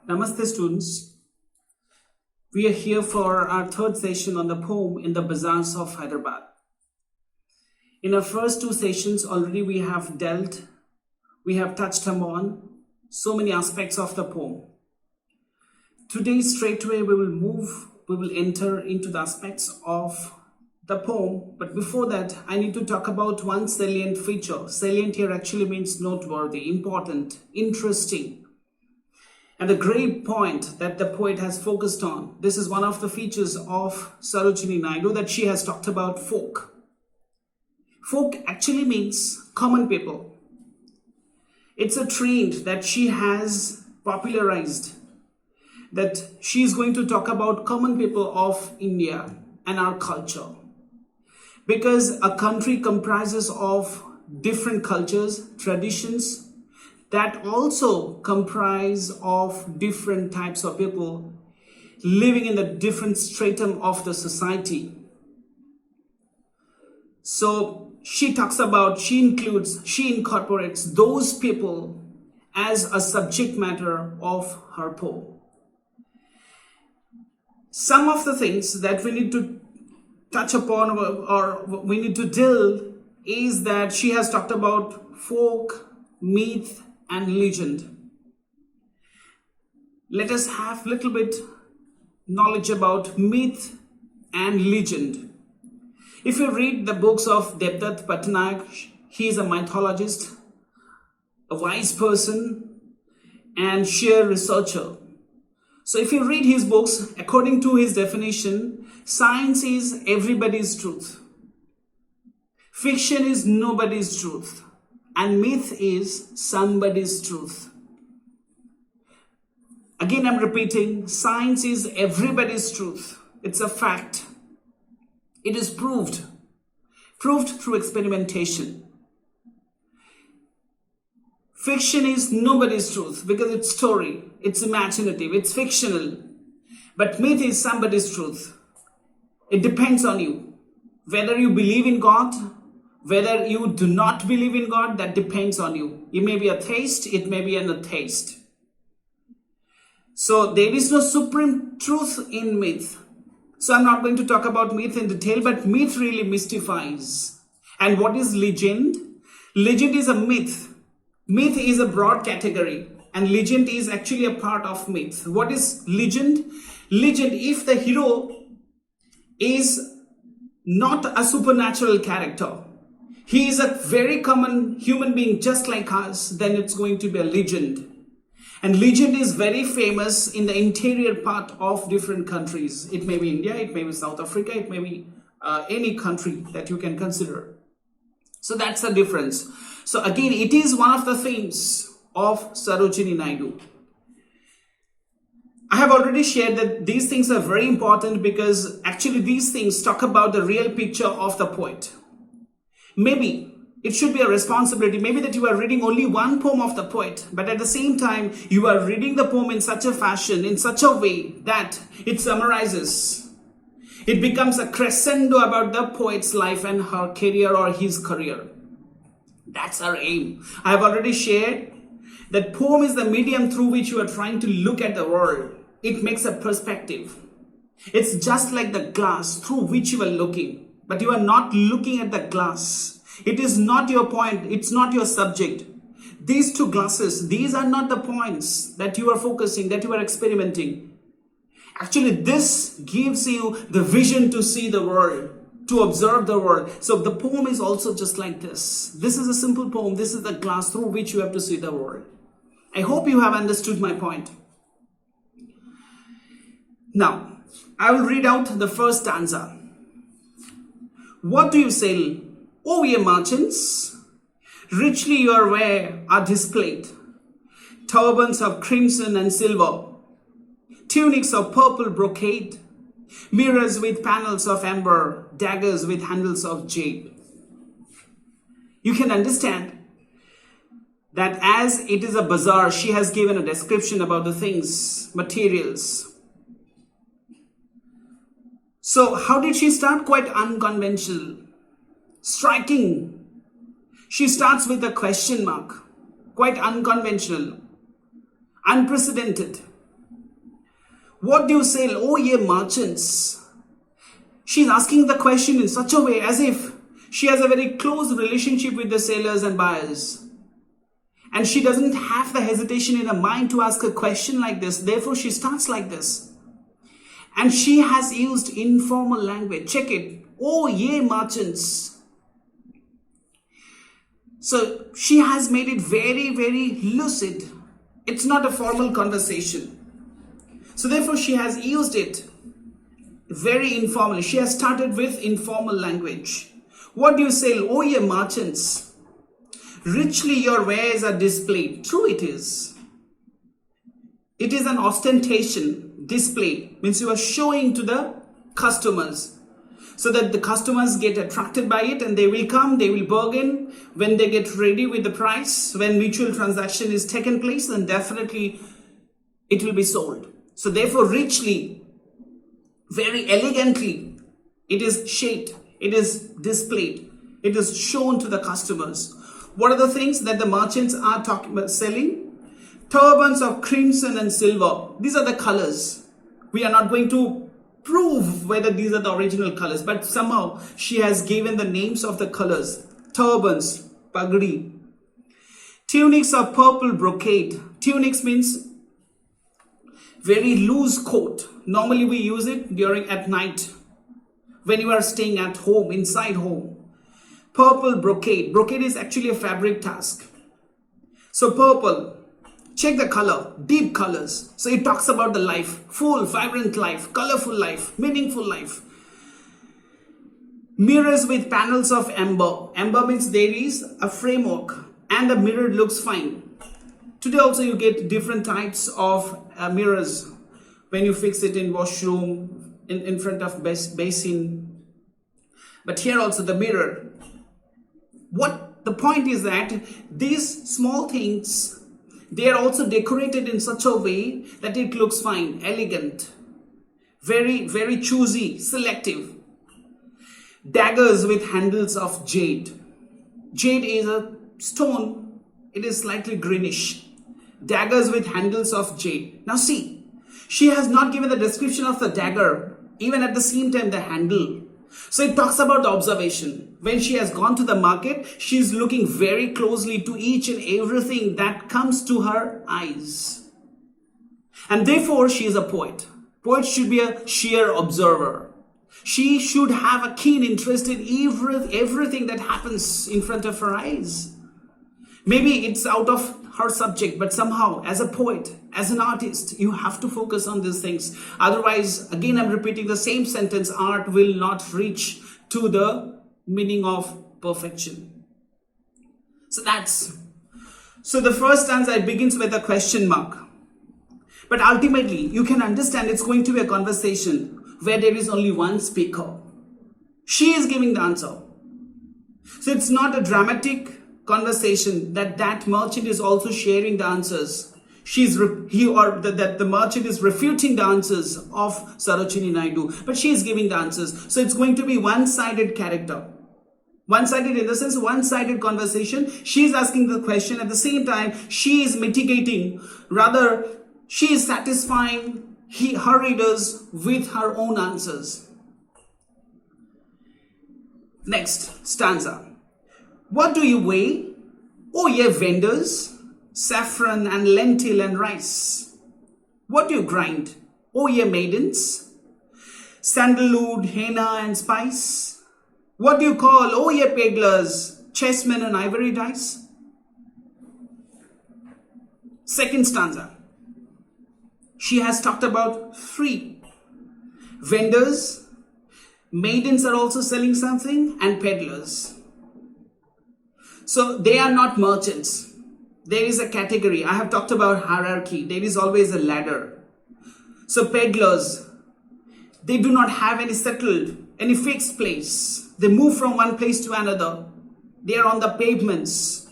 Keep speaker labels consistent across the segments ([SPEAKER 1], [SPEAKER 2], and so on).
[SPEAKER 1] Namaste students. We are here for our third session on the poem in the Bazaars of Hyderabad. In our first two sessions already we have touched upon so many aspects of the poem. Today straightway we will enter into the aspects of the poem. But before that, I need to talk about one salient feature. Salient here actually means noteworthy, important, interesting. And the great point that the poet has focused on, this is one of the features of Sarojini Naidu, that she has talked about folk. Folk actually means common people. It's a trend that she has popularized, that she is going to talk about common people of India and our culture. Because a country comprises of different cultures, traditions, that also comprise of different types of people living in the different stratum of the society. So she incorporates those people as a subject matter of her poem. Some of the things that we need to touch upon or we need to deal is that she has talked about folk, myth, and legend. Let us have a little bit knowledge about myth and legend. If you read the books of Devdutt Patnaik, he is a mythologist, a wise person, and sheer researcher. So if you read his books, according to his definition, science is everybody's truth. Fiction is nobody's truth. And myth is somebody's truth. Again, I'm repeating, science is everybody's truth. It's a fact. It is proved through experimentation. Fiction is nobody's truth because it's story, it's imaginative, it's fictional. But myth is somebody's truth. It depends on you. Whether you believe in God, whether you do not believe in God, that depends on you. You may be a theist, it may be an atheist. So there is no supreme truth in myth. So I'm not going to talk about myth in detail, but myth really mystifies. And what is legend? Legend is a myth. Myth is a broad category, and legend is actually a part of myth. What is legend? Legend, if the hero is not a supernatural character, he is a very common human being just like us, then it's going to be a legend. And legend is very famous in the interior part of different countries. It may be India, it may be South Africa, it may be any country that you can consider. So that's the difference. So again, it is one of the themes of Sarojini Naidu. I have already shared that these things are very important because actually these things talk about the real picture of the poet. Maybe it should be a responsibility, maybe that you are reading only one poem of the poet, but at the same time, you are reading the poem in such a fashion, in such a way that it summarizes. It becomes a crescendo about the poet's life and her career or his career. That's our aim. I have already shared that poem is the medium through which you are trying to look at the world. It makes a perspective. It's just like the glass through which you are looking. But you are not looking at the glass. It is not your point. It's not your subject. These two glasses, these are not the points that you are focusing, that you are experimenting. Actually, this gives you the vision to see the world, to observe the world. So the poem is also just like this. This is a simple poem. This is the glass through which you have to see the world. I hope you have understood my point. Now, I will read out the first stanza. What do you sell, O ye merchants? Richly your ware are displayed. Turbans of crimson and silver, tunics of purple brocade, mirrors with panels of amber, daggers with handles of jade. You can understand that as it is a bazaar, she has given a description about the things, materials. So how did she start? Quite unconventional, striking. She starts with a question mark, quite unconventional, unprecedented. What do you sell, oh ye merchants? She's asking the question in such a way as if she has a very close relationship with the sellers and buyers. And she doesn't have the hesitation in her mind to ask a question like this. Therefore, she starts like this. And she has used informal language. Check it. Oh, ye merchants. So she has made it very, very lucid. It's not a formal conversation. So therefore, she has used it very informally. She has started with informal language. What do you sell, oh ye merchants? Richly your wares are displayed. True it is. It is an ostentation, display. Means you are showing to the customers so that the customers get attracted by it and they will come, they will bargain. When they get ready with the price, when mutual transaction is taken place, then definitely it will be sold. So therefore richly, very elegantly, it is shaped, it is displayed, it is shown to the customers. What are the things that the merchants are talking about selling? Turbans of crimson and silver. These are the colors. We are not going to prove whether these are the original colors, but somehow she has given the names of the colors. Turbans, pagdi. Tunics of purple brocade. Tunics means very loose coat. Normally we use it at night when you are staying at home, inside home. Purple brocade. Brocade is actually a fabric task. So purple, check the color, deep colors. So it talks about the life, full, vibrant life, colorful life, meaningful life. Mirrors with panels of amber. Amber means there is a framework and the mirror looks fine. Today also you get different types of mirrors when you fix it in washroom, in front of basin. But here also the mirror. What the point is that these small things, they are also decorated in such a way that it looks fine, elegant, very, very choosy, selective. Daggers with handles of jade. Jade is a stone. It is slightly greenish. Daggers with handles of jade. Now see, she has not given the description of the dagger, even at the same time the handle. So it talks about the observation. When she has gone to the market, she is looking very closely to each and everything that comes to her eyes. And therefore, she is a poet. Poet should be a sheer observer. She should have a keen interest in everything that happens in front of her eyes. Maybe it's out of her subject, but somehow as a poet, as an artist, you have to focus on these things. Otherwise, again, I'm repeating the same sentence, art will not reach to the meaning of perfection. So the first stanza, it begins with a question mark. But ultimately, you can understand it's going to be a conversation where there is only one speaker. She is giving the answer. So it's not a dramatic conversation that merchant is also sharing the answers. The merchant is refuting the answers of Sarojini Naidu, but she is giving the answers. So it's going to be one-sided character. One-sided in the sense, one-sided conversation. She is asking the question. At the same time, she is mitigating. Rather, she is satisfying her readers with her own answers. Next stanza. What do you weigh, O ye vendors, saffron and lentil and rice? What do you grind, O ye maidens, sandalwood, henna and spice? What do you call, O ye peddlers, chessmen and ivory dice? Second stanza. She has talked about three. Vendors, maidens are also selling something, and peddlers. So they are not merchants. There is a category. I have talked about hierarchy. There is always a ladder. So peddlers, they do not have any fixed place. They move from one place to another. They are on the pavements.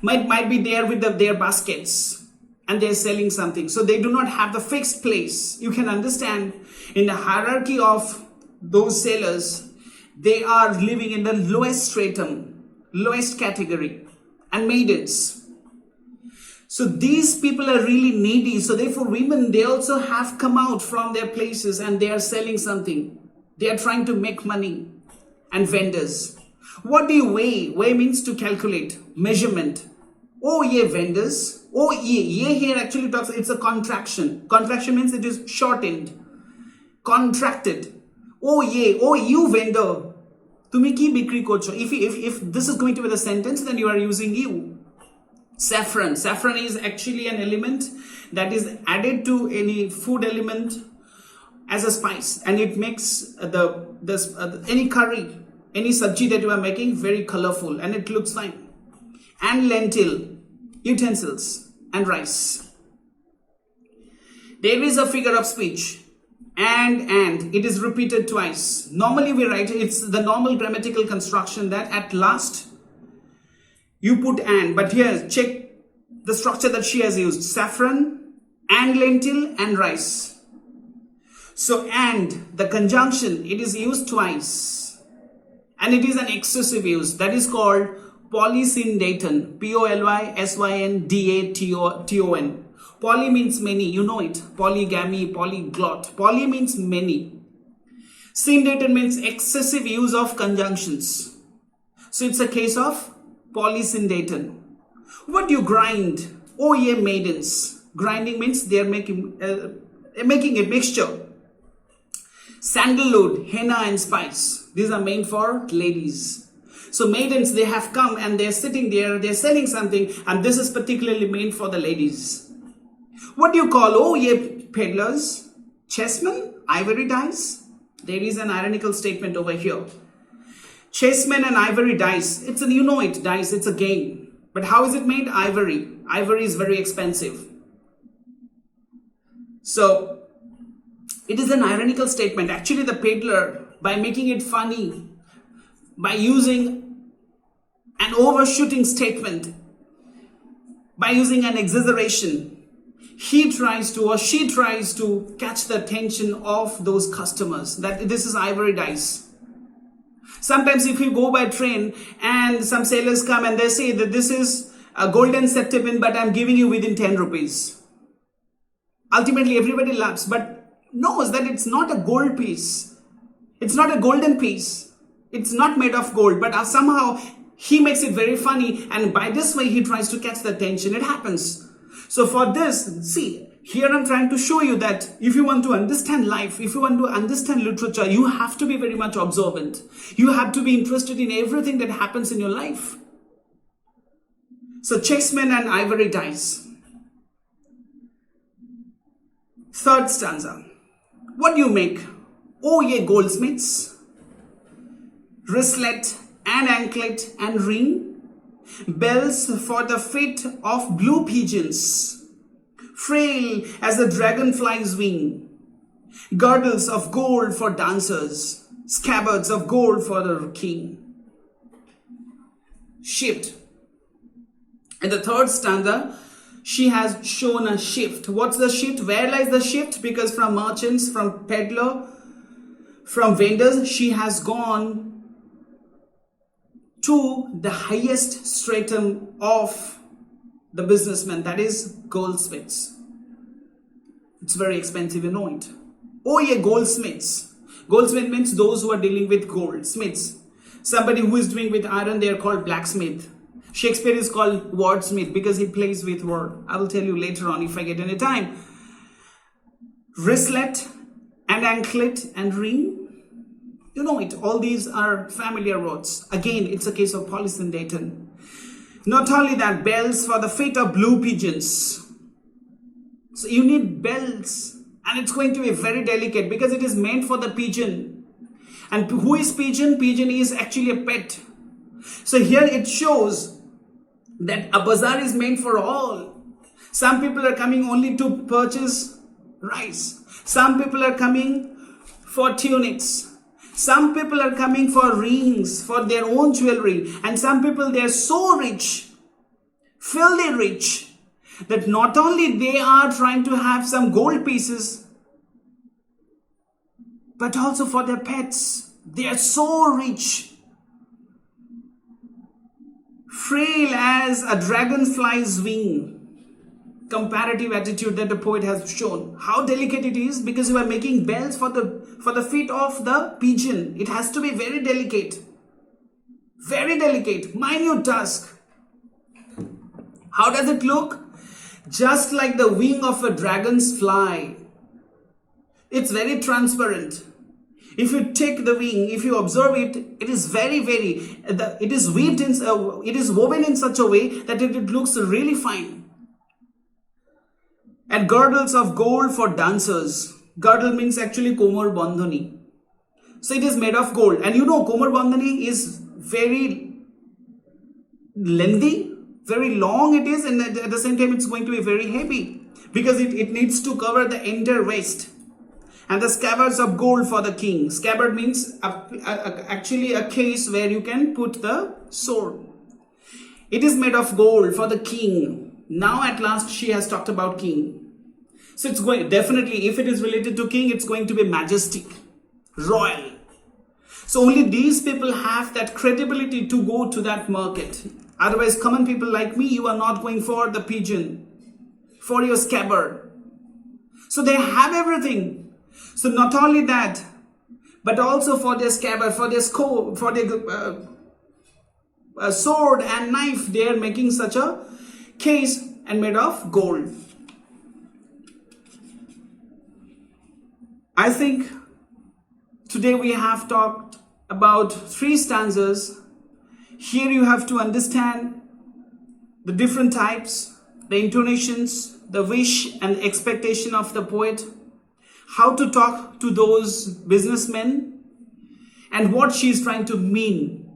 [SPEAKER 1] Might be there with their baskets and they are selling something. So they do not have the fixed place. You can understand in the hierarchy of those sellers, they are living in the lowest stratum, lowest category, and maidens. So these people are really needy. So therefore women, they also have come out from their places and they are selling something. They are trying to make money. And vendors. What do you weigh? Weigh means to calculate. Measurement. Oh yeah, vendors. Oh yeah. Yeah here actually talks, it's a contraction. Contraction means it is shortened. Contracted. Oh yeah. Oh you vendor. Tumi ki bikri korcho. If this is going to be the sentence, then you are using you. Saffron. Saffron is actually an element that is added to any food element as a spice, and it makes any curry, any sabji that you are making very colorful and it looks fine. And lentil, utensils, and rice. There is a figure of speech. And it is repeated twice. Normally we write, it's the normal grammatical construction that at last you put and. But here, check the structure that she has used. Saffron, and lentil, and rice. So and, the conjunction, it is used twice. And it is an excessive use. That is called polysyndeton. Polysyndaton. Poly means many, you know it. Polygamy, polyglot. Poly means many. Syndeton means excessive use of conjunctions. So it's a case of polysyndeton. What do you grind? Oh yeah, maidens. Grinding means they are making a mixture. Sandalwood, henna and spice. These are meant for ladies. So maidens, they have come and they're sitting there, they're selling something, and this is particularly meant for the ladies. What do you call, oh yeah, peddlers? Chessmen, ivory dice? There is an ironical statement over here. Chessmen and ivory dice. It's an, you know it, dice, it's a game. But how is it made? Ivory. Ivory is very expensive. So, it is an ironical statement. Actually, the peddler, by making it funny, by using an overshooting statement, by using an exaggeration, he tries to or she tries to catch the attention of those customers that this is ivory dice. Sometimes if you go by train and some sailors come and they say that this is a golden septipin, but I'm giving you within 10 rupees. Ultimately, everybody laughs, but knows that it's not a gold piece. It's not a golden piece. It's not made of gold, but somehow he makes it very funny, and by this way he tries to catch the attention. It happens. So for this, see, here I'm trying to show you that if you want to understand life, if you want to understand literature, you have to be very much observant. You have to be interested in everything that happens in your life. So chessmen and ivory dice. Third stanza. What do you make? Oh ye goldsmiths, wristlet and anklet and ring, bells for the feet of blue pigeons, frail as the dragonfly's wing, girdles of gold for dancers, scabbards of gold for the king. Shift. In the third stanza, she has shown a shift. What's the shift? Where lies the shift? Because from merchants, from peddler, from vendors, she has gone to the highest stratum of the businessman, that is goldsmiths. It's very expensive, you know it. Oh yeah, goldsmiths. Goldsmith means those who are dealing with gold. Smiths. Somebody who is doing with iron, they are called blacksmith. Shakespeare is called wordsmith because he plays with word. I will tell you later on if I get any time. Wristlet and anklet and ring. You know it. All these are familiar words. Again, it's a case of polysyndeton. Not only that, bells for the feet of blue pigeons. So you need bells. And it's going to be very delicate because it is meant for the pigeon. And who is pigeon? Pigeon is actually a pet. So here it shows that a bazaar is meant for all. Some people are coming only to purchase rice. Some people are coming for tunics. Some people are coming for rings, for their own jewelry. And some people, they are so rich, filthy rich, that not only they are trying to have some gold pieces, but also for their pets. They are so rich. Frail as a dragonfly's wing. comparative attitude that the poet has shown. How delicate it is, because you are making bells for the feet of the pigeon. It has to be very delicate, minute task. How does it look? Just like the wing of a dragon's fly. It's very transparent. If you take the wing, if you observe it, it is it is woven in such a way that it looks really fine. And girdles of gold for dancers. Girdle means actually komar bandhani. So it is made of gold. And you know, komar bandhani is very lengthy, very long it is, and at the same time it's going to be very heavy, because it needs to cover the entire waist. And the scabbards of gold for the king. Scabbard means actually a case where you can put the sword. It is made of gold for the king. Now at last she has talked about king. So it's going, definitely if it is related to king, it's going to be majestic, royal. So only these people have that credibility to go to that market. Otherwise, common people like me, you are not going for the pigeon, for your scabbard. So they have everything. So not only that, but also for their scabbard, for their sword and knife, they are making such a case and made of gold. I think today we have talked about 3 stanzas. Here you have to understand the different types, the intonations, the wish and expectation of the poet, how to talk to those businessmen, and what she is trying to mean.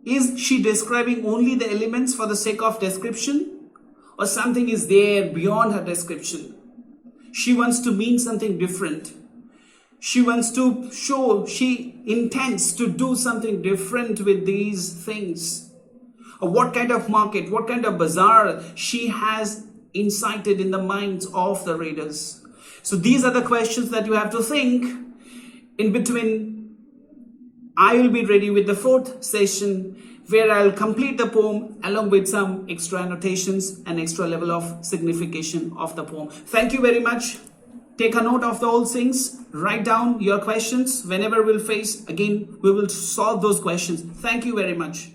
[SPEAKER 1] Is she describing only the elements for the sake of description, or something is there beyond her description? She wants to mean something different. She wants to show, she intends to do something different with these things. Or what kind of market, what kind of bazaar she has incited in the minds of the readers. So these are the questions that you have to think. In between, I will be ready with the 4th session, where I'll complete the poem along with some extra annotations and extra level of signification of the poem. Thank you very much. Take a note of the all things. Write down your questions. Whenever we'll face, again, we will solve those questions. Thank you very much.